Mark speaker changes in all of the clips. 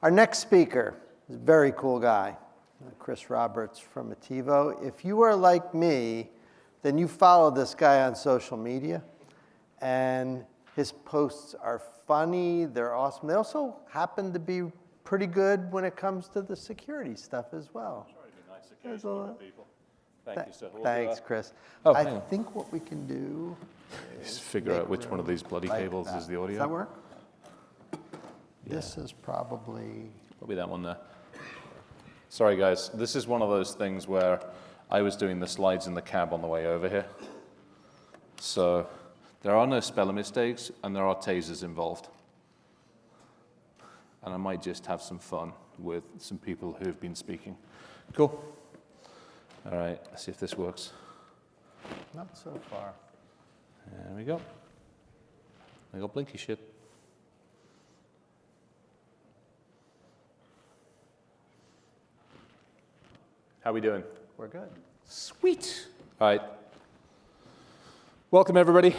Speaker 1: Our next speaker is a very cool guy, Chris Roberts from Ativo. If you are like me, then you follow this guy on social media, and his posts are funny, they're awesome. They also happen to be pretty good when it comes to the security stuff as well.
Speaker 2: Try to be nice occasionally to people. Thank you, sir.
Speaker 1: Thanks, Chris.
Speaker 2: Oh,
Speaker 1: I think what we can do is
Speaker 2: figure out which one of these bloody cables is the audio.
Speaker 1: Does that work? Yeah. This is probably
Speaker 2: that one there. Sorry, guys. This is one of those things where I was doing the slides in the cab on the way over here. So there are no spelling mistakes, and there are tasers involved. And I might just have some fun with some people who've been speaking. Cool. All right, let's see if this works.
Speaker 1: not so far.
Speaker 2: There we go. I got blinky shit. How we doing?
Speaker 1: We're good.
Speaker 2: Sweet. All right. Welcome, everybody.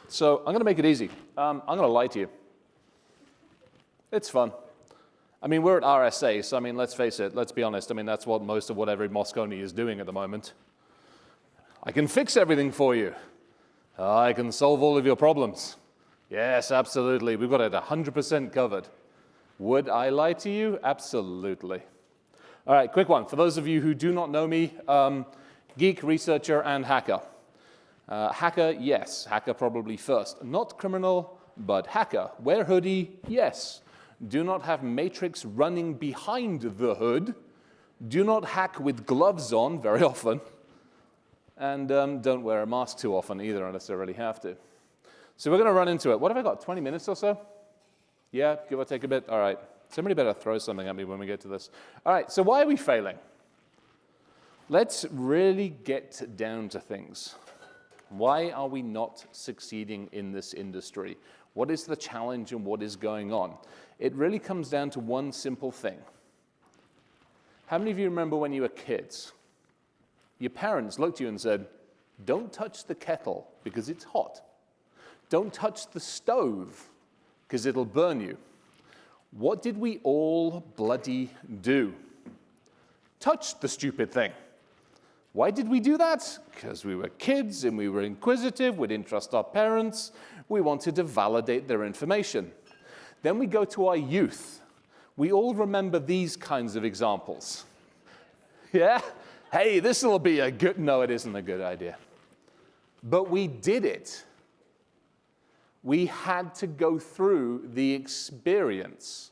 Speaker 2: So I'm going to make it easy. I'm going to lie to you. It's fun. I mean, we're at RSA, so I mean, let's face it, let's be honest. I mean, that's what most of what every Moscone is doing at the moment. I can fix everything for you. I can solve all of your problems. Yes, absolutely. We've got it 100% covered. Would I lie to you? Absolutely. All right, quick one. For those of you who do not know me, geek, researcher, and hacker. Hacker, yes. Hacker probably first. Not criminal, but hacker. Wear hoodie, yes. Do not have matrix running behind the hood. Do not hack with gloves on very often. And don't wear a mask too often either unless I really have to. So we're going to run into it. What have I got, 20 minutes or so? Yeah, give or take a bit? All right. Somebody better throw something at me when we get to this. All right, so why are we failing? Let's really get down to things. Why are we not succeeding in this industry? What is the challenge and what is going on? It really comes down to one simple thing. How many of you remember when you were kids? Your parents looked at you and said, don't touch the kettle because it's hot. Don't touch the stove because it'll burn you. What did we all bloody do? Touch the stupid thing. Why did we do that? Because we were kids and we were inquisitive, we didn't trust our parents, we wanted to validate their information. Then we go to our youth. We all remember these kinds of examples. Yeah? Hey, this will be a good, no, it isn't a good idea. But we did it. We had to go through the experience.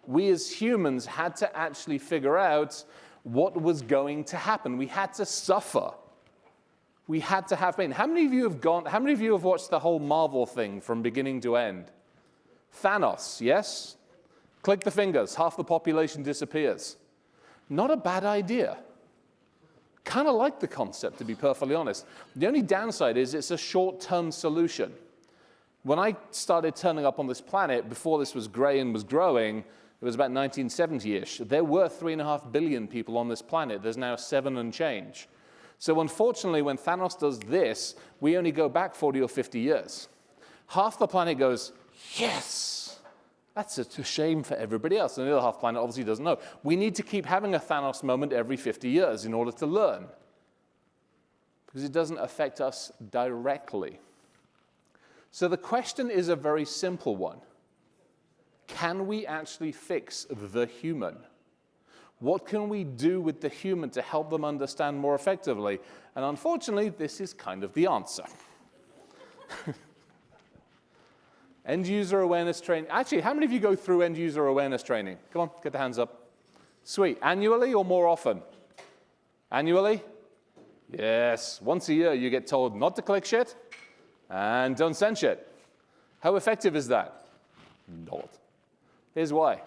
Speaker 2: We as humans had to actually figure out what was going to happen. We had to suffer. We had to have pain. How many of you have watched the whole Marvel thing from beginning to end? Thanos, yes? Click the fingers, half the population disappears. Not a bad idea. Kind of like the concept, to be perfectly honest. The only downside is it's a short-term solution. When I started turning up on this planet, before this was gray and was growing, it was about 1970-ish. There were 3.5 billion people on this planet. There's now 7 and change. So unfortunately, when Thanos does this, we only go back 40 or 50 years. Half the planet goes, yes! That's a shame for everybody else. And the other half planet obviously doesn't know. We need to keep having a Thanos moment every 50 years in order to learn. Because it doesn't affect us directly. So the question is a very simple one. Can we actually fix the human? What can we do with the human to help them understand more effectively? And unfortunately, this is kind of the answer. End-user awareness training. Actually, how many of you go through end-user awareness training? Come on, get the hands up. Sweet. Annually or more often? Annually? Yes. Once a year, you get told not to click shit and don't send shit. How effective is that? Not. Here's why.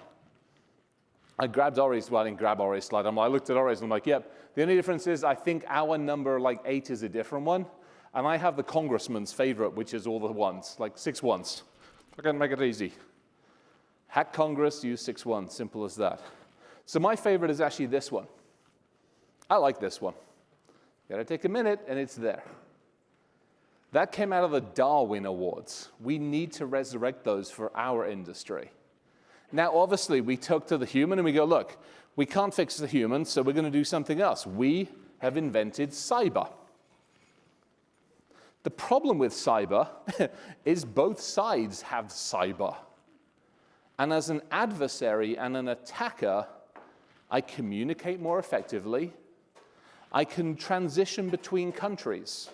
Speaker 2: I grabbed Ori's, well, I didn't grab Ori's slide. I looked at Ori's and I'm like, yep. The only difference is I think our number, like 8, is a different one. And I have the congressman's favorite, which is all the ones, like 6 ones. I can make it easy. Hack Congress, use 6 ones, simple as that. So my favorite is actually this one. I like this one. Gotta take a minute and it's there. That came out of the Darwin Awards. We need to resurrect those for our industry. Now, obviously, we took to the human and we go, look, we can't fix the human, so we're going to do something else. We have invented cyber. The problem with cyber is both sides have cyber. And as an adversary and an attacker, I communicate more effectively. I can transition between countries.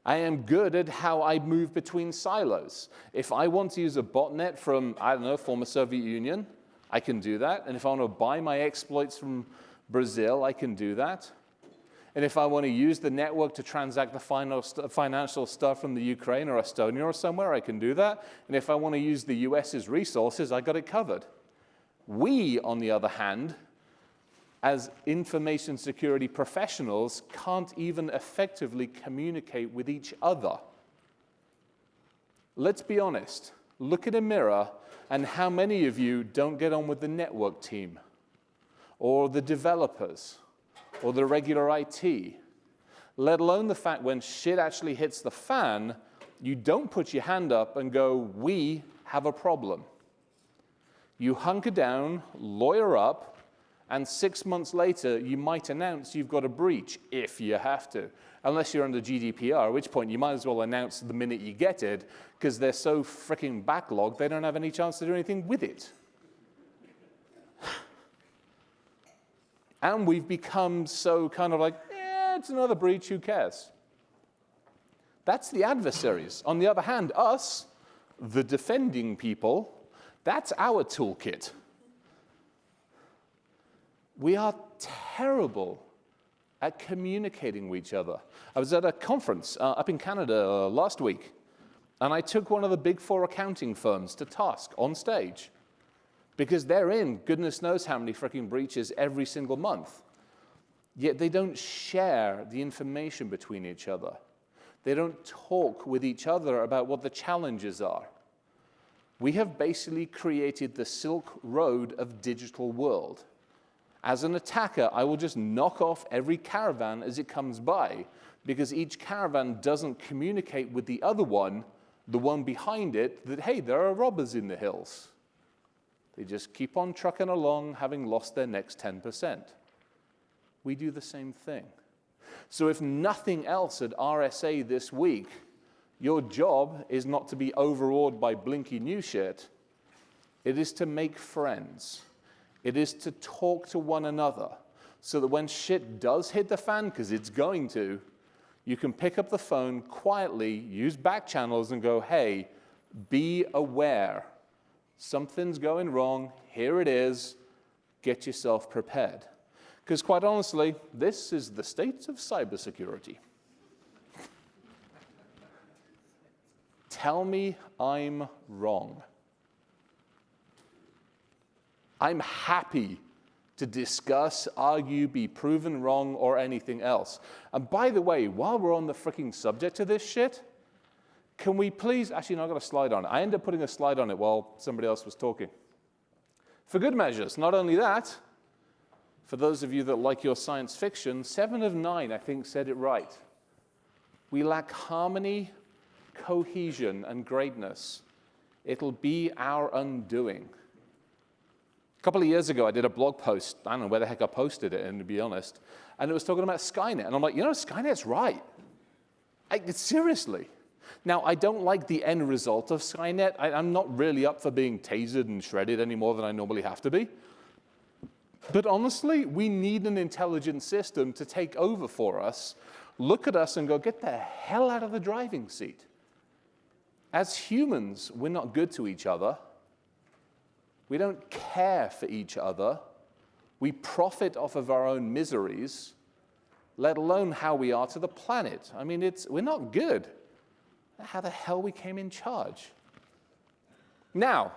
Speaker 2: I am good at how I move between silos. If I want to use a botnet from, I don't know, former Soviet Union, I can do that. And if I want to buy my exploits from Brazil, I can do that. And if I want to use the network to transact the financial stuff from the Ukraine or Estonia or somewhere, I can do that. And if I want to use the US's resources, I got it covered. We, on the other hand, as information security professionals, can't even effectively communicate with each other. Let's be honest. Look in a mirror, and how many of you don't get on with the network team, or the developers, or the regular IT, let alone the fact when shit actually hits the fan, you don't put your hand up and go, we have a problem. You hunker down, lawyer up, and 6 months later, you might announce you've got a breach, if you have to. Unless you're under GDPR, at which point you might as well announce the minute you get it, because they're so freaking backlogged, they don't have any chance to do anything with it. And we've become so kind of like, it's another breach, who cares? That's the adversaries. On the other hand, us, the defending people, that's our toolkit. We are terrible at communicating with each other. I was at a conference up in Canada last week, and I took one of the big 4 accounting firms to task on stage, because they're in goodness knows how many freaking breaches every single month. Yet they don't share the information between each other. They don't talk with each other about what the challenges are. We have basically created the Silk Road of digital world. As an attacker, I will just knock off every caravan as it comes by, because each caravan doesn't communicate with the other one, the one behind it, that, hey, there are robbers in the hills. They just keep on trucking along, having lost their next 10%. We do the same thing. So if nothing else at RSA this week, your job is not to be overawed by blinky new shit. It is to make friends. It is to talk to one another so that when shit does hit the fan, because it's going to, you can pick up the phone quietly, use back channels, and go, hey, be aware. Something's going wrong. Here it is. Get yourself prepared. Because quite honestly, this is the state of cybersecurity. Tell me I'm wrong. I'm happy to discuss, argue, be proven wrong, or anything else. And by the way, while we're on the freaking subject of this shit, can we please, actually, no, I've got a slide on it. I ended up putting a slide on it while somebody else was talking. For good measures, not only that, for those of you that like your science fiction, 7 of 9, I think, said it right. We lack harmony, cohesion, and greatness. It'll be our undoing. A couple of years ago, I did a blog post. I don't know where the heck I posted it, and to be honest. And it was talking about Skynet. And I'm like, Skynet's right. Seriously. Now, I don't like the end result of Skynet. I'm not really up for being tasered and shredded any more than I normally have to be. But honestly, we need an intelligent system to take over for us, look at us and go, get the hell out of the driving seat. As humans, we're not good to each other. We don't care for each other. We profit off of our own miseries, let alone how we are to the planet. I mean, we're not good. How the hell we came in charge? Now,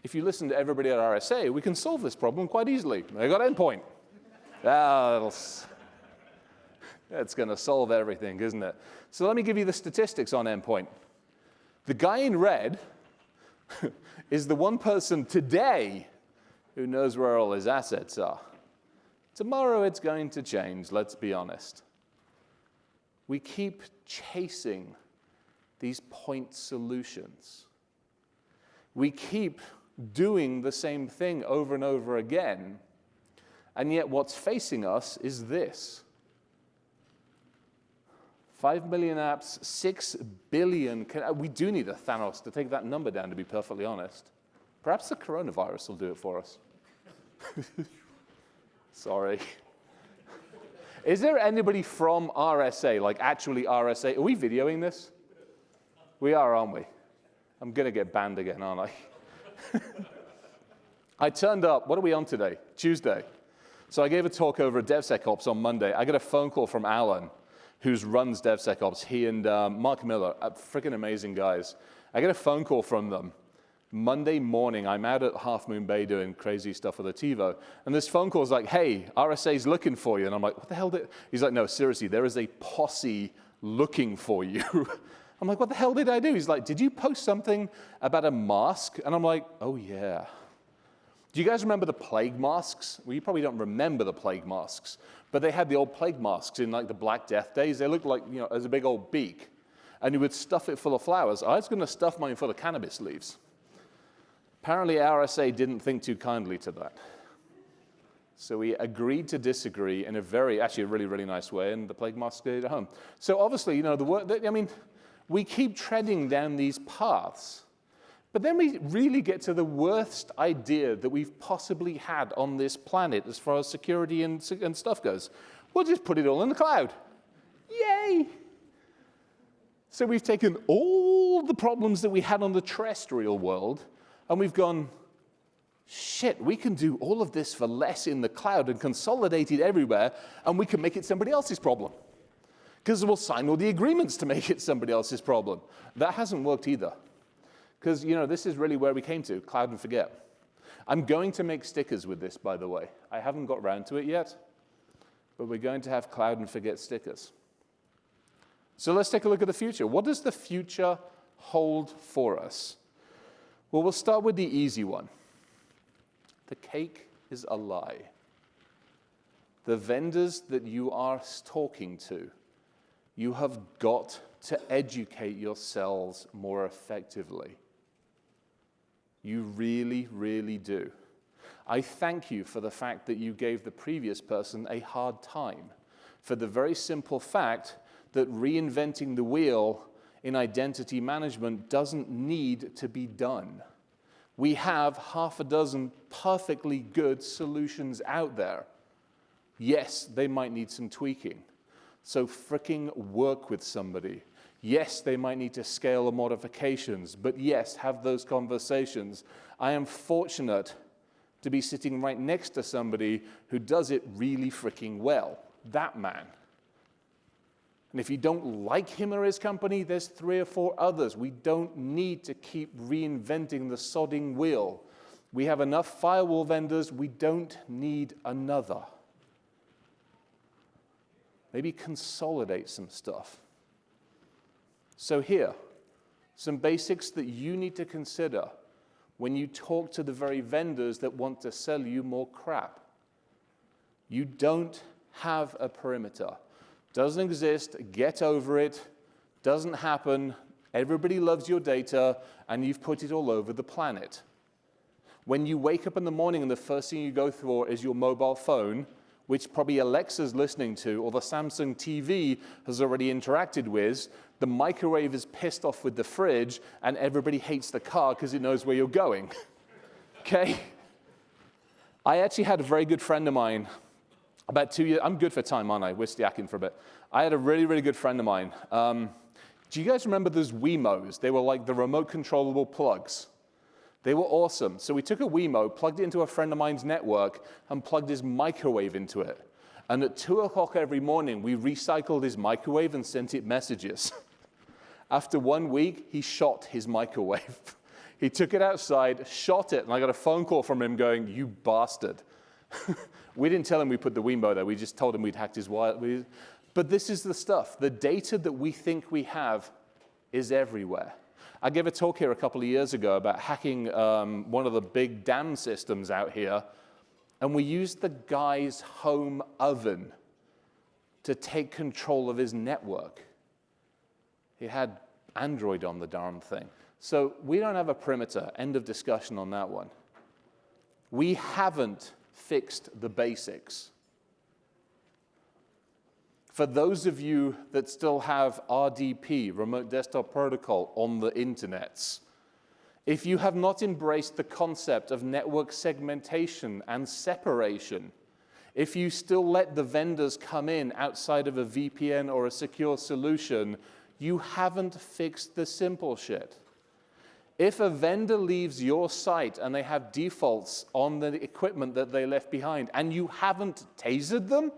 Speaker 2: if you listen to everybody at RSA, we can solve this problem quite easily. They got Endpoint. That's going to solve everything, isn't it? So let me give you the statistics on Endpoint. The guy in red is the one person today who knows where all his assets are. Tomorrow it's going to change, let's be honest. We keep chasing these point solutions. We keep doing the same thing over and over again, and yet what's facing us is this. 5 million apps, 6 billion. We do need a Thanos to take that number down, to be perfectly honest. Perhaps the coronavirus will do it for us. Sorry. Is there anybody from RSA, like actually RSA? Are we videoing this? We are, aren't we? I'm going to get banned again, aren't I? I turned up. What are we on today? Tuesday. So I gave a talk over at DevSecOps on Monday. I got a phone call from Alan, who runs DevSecOps. He and Mark Miller, freaking amazing guys. I get a phone call from them. Monday morning, I'm out at Half Moon Bay doing crazy stuff with a TiVo, and this phone call is like, hey, RSA's looking for you. And I'm like, what the hell did... He's like, no, seriously, there is a posse looking for you. I'm like, what the hell did I do? He's like, did you post something about a mask? And I'm like, oh, yeah. Do you guys remember the plague masks? Well, you probably don't remember the plague masks, but they had the old plague masks in like the Black Death days. They looked like, you know, as a big old beak, and you would stuff it full of flowers. I was going to stuff mine full of cannabis leaves. Apparently, RSA didn't think too kindly to that. So we agreed to disagree in a actually a really, really nice way, and the plague mask stayed at home. So obviously, you know, we keep treading down these paths, but then we really get to the worst idea that we've possibly had on this planet as far as security and stuff goes. We'll just put it all in the cloud. Yay! So we've taken all the problems that we had on the terrestrial world, and we've gone, shit, we can do all of this for less in the cloud and consolidate it everywhere, and we can make it somebody else's problem. Because we'll sign all the agreements to make it somebody else's problem. That hasn't worked either. Because, you know, this is really where we came to, cloud and forget. I'm going to make stickers with this, by the way. I haven't got around to it yet, but we're going to have cloud and forget stickers. So let's take a look at the future. What does the future hold for us? Well, we'll start with the easy one. The cake is a lie. The vendors that you are talking to, you have got to educate yourselves more effectively. You really, really do. I thank you for the fact that you gave the previous person a hard time, for the very simple fact that reinventing the wheel in identity management doesn't need to be done. We have half a dozen perfectly good solutions out there. Yes, they might need some tweaking. So fricking work with somebody. Yes, they might need to scale the modifications, but yes, have those conversations. I am fortunate to be sitting right next to somebody who does it really fricking well. That man. And if you don't like him or his company, there's 3 or 4 others. We don't need to keep reinventing the sodding wheel. We have enough firewall vendors. We don't need another. Maybe consolidate some stuff. So here, some basics that you need to consider when you talk to the very vendors that want to sell you more crap. You don't have a perimeter. Doesn't exist, get over it, doesn't happen, everybody loves your data, and you've put it all over the planet. When you wake up in the morning and the first thing you go through is your mobile phone, which probably Alexa's listening to, or the Samsung TV has already interacted with, the microwave is pissed off with the fridge, and everybody hates the car because it knows where you're going. Okay? I actually had a very good friend of mine about 2 years. I'm good for time, aren't I? We're yakking for a bit. I had a really, really good friend of mine. Do you guys remember those Wemos? They were like the remote controllable plugs. They were awesome. So we took a Wemo, plugged it into a friend of mine's network, and plugged his microwave into it. And at 2 o'clock every morning, we recycled his microwave and sent it messages. After 1 week, he shot his microwave. He took it outside, shot it, and I got a phone call from him going, "You bastard." We didn't tell him we put the Wemo there. We just told him we'd hacked his wire. But this is the stuff. The data that we think we have is everywhere. I gave a talk here a couple of years ago about hacking one of the big dam systems out here, and we used the guy's home oven to take control of his network. He had Android on the darn thing. So we don't have a perimeter. End of discussion on that one. We haven't fixed the basics. For those of you that still have RDP, Remote Desktop Protocol, on the internets, if you have not embraced the concept of network segmentation and separation, if you still let the vendors come in outside of a VPN or a secure solution, you haven't fixed the simple shit. If a vendor leaves your site and they have defaults on the equipment that they left behind and you haven't tasered them,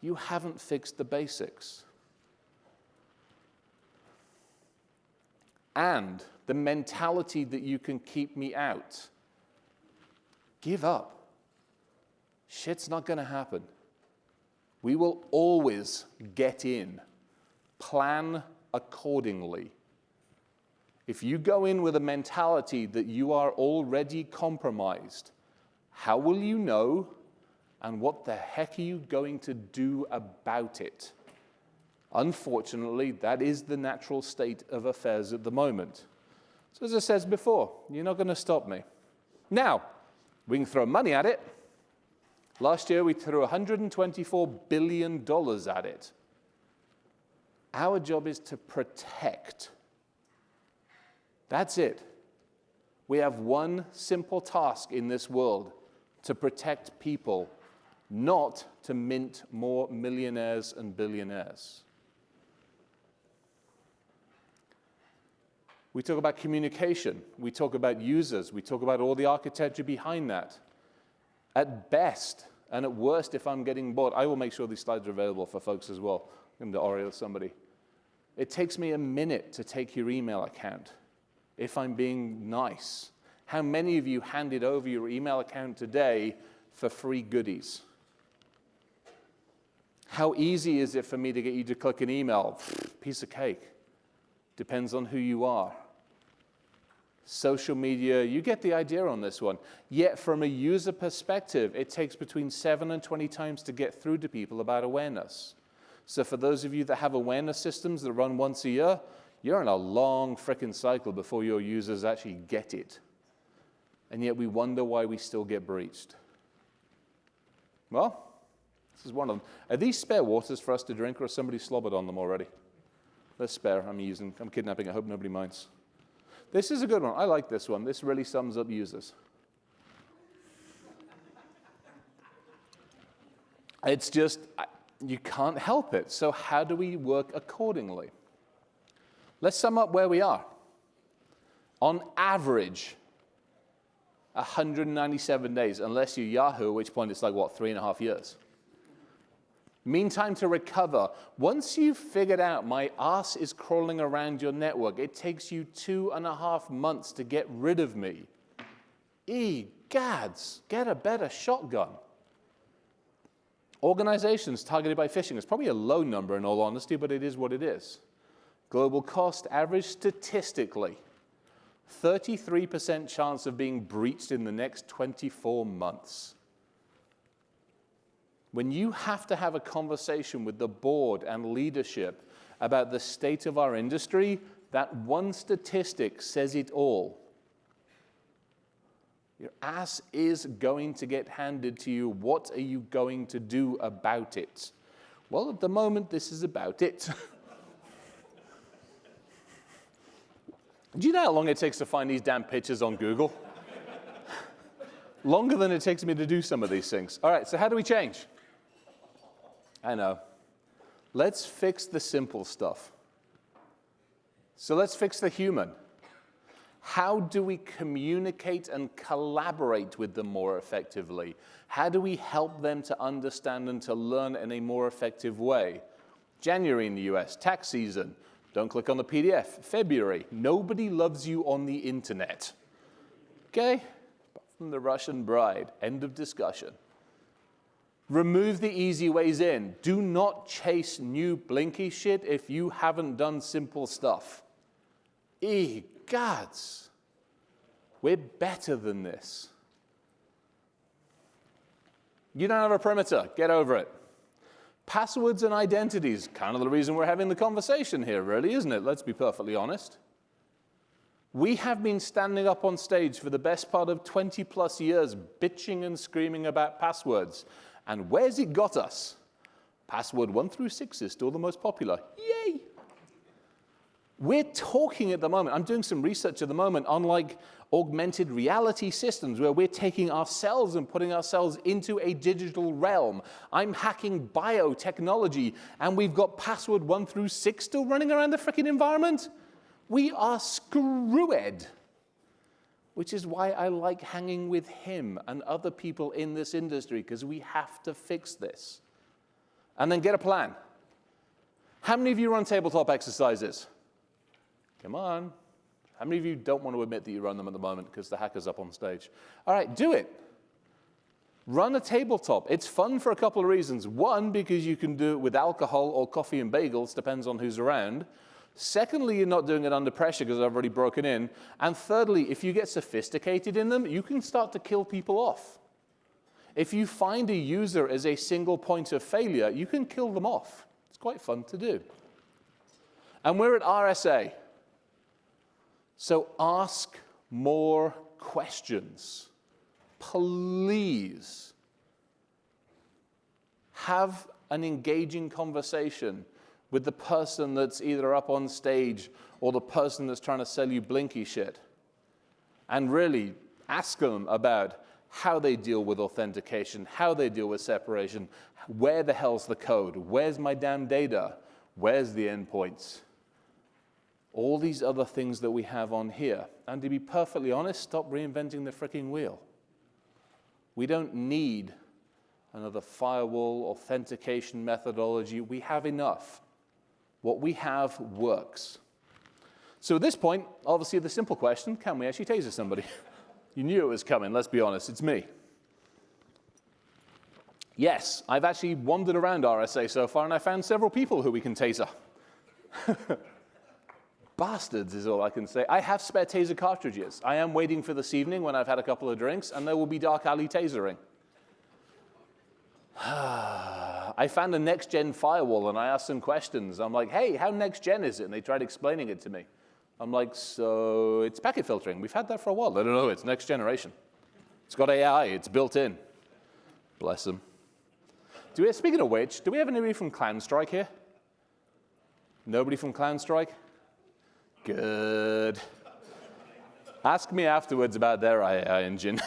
Speaker 2: you haven't fixed the basics. And the mentality that you can keep me out. Give up. Shit's not going to happen. We will always get in. Plan accordingly. If you go in with a mentality that you are already compromised, how will you know, and what the heck are you going to do about it? Unfortunately, that is the natural state of affairs at the moment. So as I said before, you're not going to stop me. Now, we can throw money at it. Last year, we threw $124 billion at it. Our job is to protect. That's it. We have one simple task in this world, to protect people, not to mint more millionaires and billionaires. We talk about communication. We talk about users. We talk about all the architecture behind that. At best, and at worst, if I'm getting bored, I will make sure these slides are available for folks as well. I'm going to Oreo somebody. It takes me a minute to take your email account, if I'm being nice. How many of you handed over your email account today for free goodies? How easy is it for me to get you to click an email? Piece of cake. Depends on who you are. Social media, you get the idea on this one. Yet from a user perspective, it takes between 7 and 20 times to get through to people about awareness. So for those of you that have awareness systems that run once a year, you're in a long frickin' cycle before your users actually get it. And yet we wonder why we still get breached. Well, this is one of them. Are these spare waters for us to drink, or has somebody slobbered on them already? They're spare. I'm kidnapping. I hope nobody minds. This is a good one. I like this one. This really sums up users. It's just, you can't help it. So how do we work accordingly? Let's sum up where we are. On average, 197 days, unless you're Yahoo, at which point it's like, what, 3.5 years. Mean time to recover. Once you've figured out my ass is crawling around your network, it takes you 2.5 months to get rid of me. Gads, get a better shotgun. Organizations targeted by phishing is probably a low number in all honesty, but it is what it is. Global cost average statistically, 33% chance of being breached in the next 24 months. When you have to have a conversation with the board and leadership about the state of our industry, that one statistic says it all. Your ass is going to get handed to you. What are you going to do about it? Well, at the moment, this is about it. Do you know how long it takes to find these damn pictures on Google? Longer than it takes me to do some of these things. All right, so how do we change? I know. Let's fix the simple stuff. So let's fix the human. How do we communicate and collaborate with them more effectively? How do we help them to understand and to learn in a more effective way? January in the US, tax season. Don't click on the PDF. February, nobody loves you on the internet. Okay? Apart from the Russian bride. End of discussion. Remove the easy ways in. Do not chase new blinky shit if you haven't done simple stuff. Gods. We're better than this. You don't have a perimeter. Get over it. Passwords and identities, kind of the reason we're having the conversation here, really, isn't it? Let's be perfectly honest. We have been standing up on stage for the best part of 20 plus years, bitching and screaming about passwords. And where's it got us? Password 1 through 6 is still the most popular. Yay! We're talking at the moment, I'm doing some research at the moment on like augmented reality systems where we're taking ourselves and putting ourselves into a digital realm. I'm hacking biotechnology and we've got password 1 through 6 still running around the frickin' environment. We are screwed. Which is why I like hanging with him and other people in this industry, because we have to fix this. And then get a plan. How many of you run tabletop exercises? Come on. How many of you don't want to admit that you run them at the moment because the hacker's up on stage? All right, do it. Run a tabletop. It's fun for a couple of reasons. One, because you can do it with alcohol or coffee and bagels, depends on who's around. Secondly, you're not doing it under pressure because I've already broken in. And thirdly, if you get sophisticated in them, you can start to kill people off. If you find a user as a single point of failure, you can kill them off. It's quite fun to do. And we're at RSA. So ask more questions. Please. Have an engaging conversation with the person that's either up on stage or the person that's trying to sell you blinky shit. And really ask them about how they deal with authentication, how they deal with separation, where the hell's the code, where's my damn data, where's the endpoints. All these other things that we have on here. And to be perfectly honest, stop reinventing the fricking wheel. We don't need another firewall, authentication methodology. We have enough. What we have works. So at this point, obviously the simple question, can we actually taser somebody? You knew it was coming, let's be honest, it's me. Yes, I've actually wandered around RSA so far and I found several people who we can taser. Bastards is all I can say. I have spare taser cartridges. I am waiting for this evening when I've had a couple of drinks and there will be dark alley tasering. I found a next-gen firewall and I asked some questions. I'm like, hey, how next-gen is it? And they tried explaining it to me. I'm like, so it's packet filtering. We've had that for a while. I don't know, it's next generation. It's got AI, it's built in. Bless them. Speaking of which, do we have anybody from ClownStrike here? Nobody from ClownStrike? Good. Ask me afterwards about their AI engine.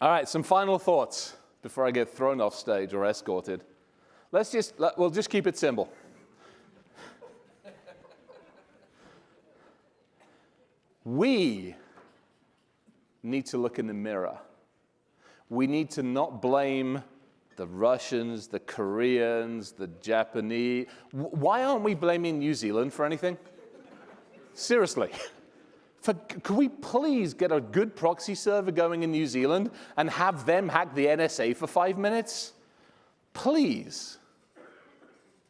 Speaker 2: All right, some final thoughts before I get thrown off stage or escorted. We'll just keep it simple. We need to look in the mirror. We need to not blame the Russians, the Koreans, the Japanese. Why aren't we blaming New Zealand for anything? Seriously. Can we please get a good proxy server going in New Zealand and have them hack the NSA for 5 minutes? Please.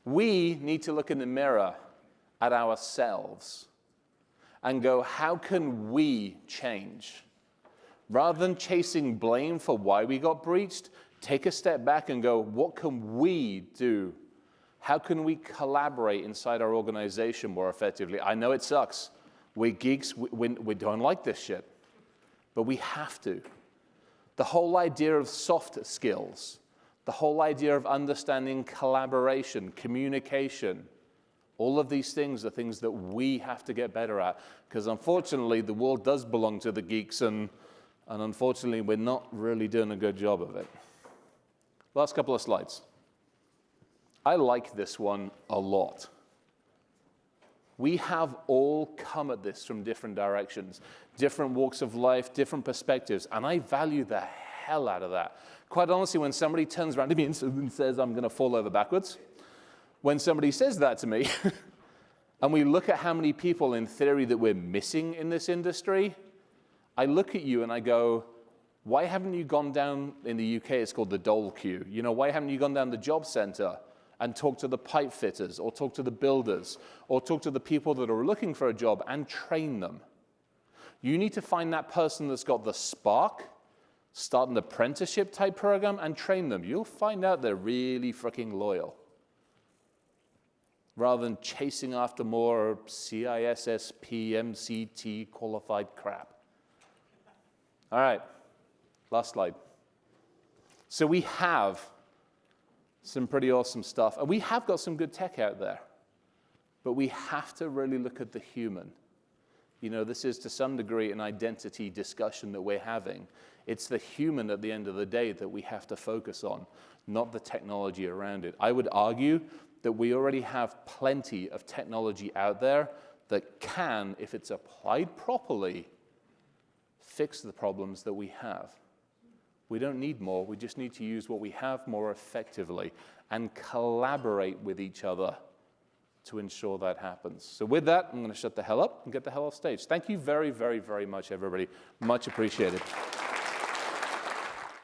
Speaker 2: We need to look in the mirror at ourselves and go, how can we change? Rather than chasing blame for why we got breached, take a step back and go, what can we do? How can we collaborate inside our organization more effectively? I know it sucks. We're geeks, we don't like this shit, but we have to. The whole idea of soft skills, the whole idea of understanding collaboration, communication, all of these things are things that we have to get better at, because unfortunately the world does belong to the geeks, and unfortunately we're not really doing a good job of it. Last couple of slides. I like this one a lot. We have all come at this from different directions, different walks of life, different perspectives, and I value the hell out of that. Quite honestly, when somebody turns around to me and says, I'm going to fall over backwards, when somebody says that to me, and we look at how many people in theory that we're missing in this industry, I look at you and I go, why haven't you gone down, in the UK it's called the dole queue, you know, why haven't you gone down the job center and talk to the pipe fitters, or talk to the builders, or talk to the people that are looking for a job and train them? You need to find that person that's got the spark, Start an apprenticeship type program and train them. You'll find out they're really freaking loyal. Rather than chasing after more CISSP, MCT qualified crap. All right, last slide. So we have some pretty awesome stuff. And we have got some good tech out there. But we have to really look at the human. You know, this is to some degree an identity discussion that we're having. It's the human at the end of the day that we have to focus on, not the technology around it. I would argue that we already have plenty of technology out there that can, if it's applied properly, fix the problems that we have. We don't need more. We just need to use what we have more effectively and collaborate with each other to ensure that happens. So with that, I'm going to shut the hell up and get the hell off stage. Thank you very, very, very much, everybody. Much appreciated.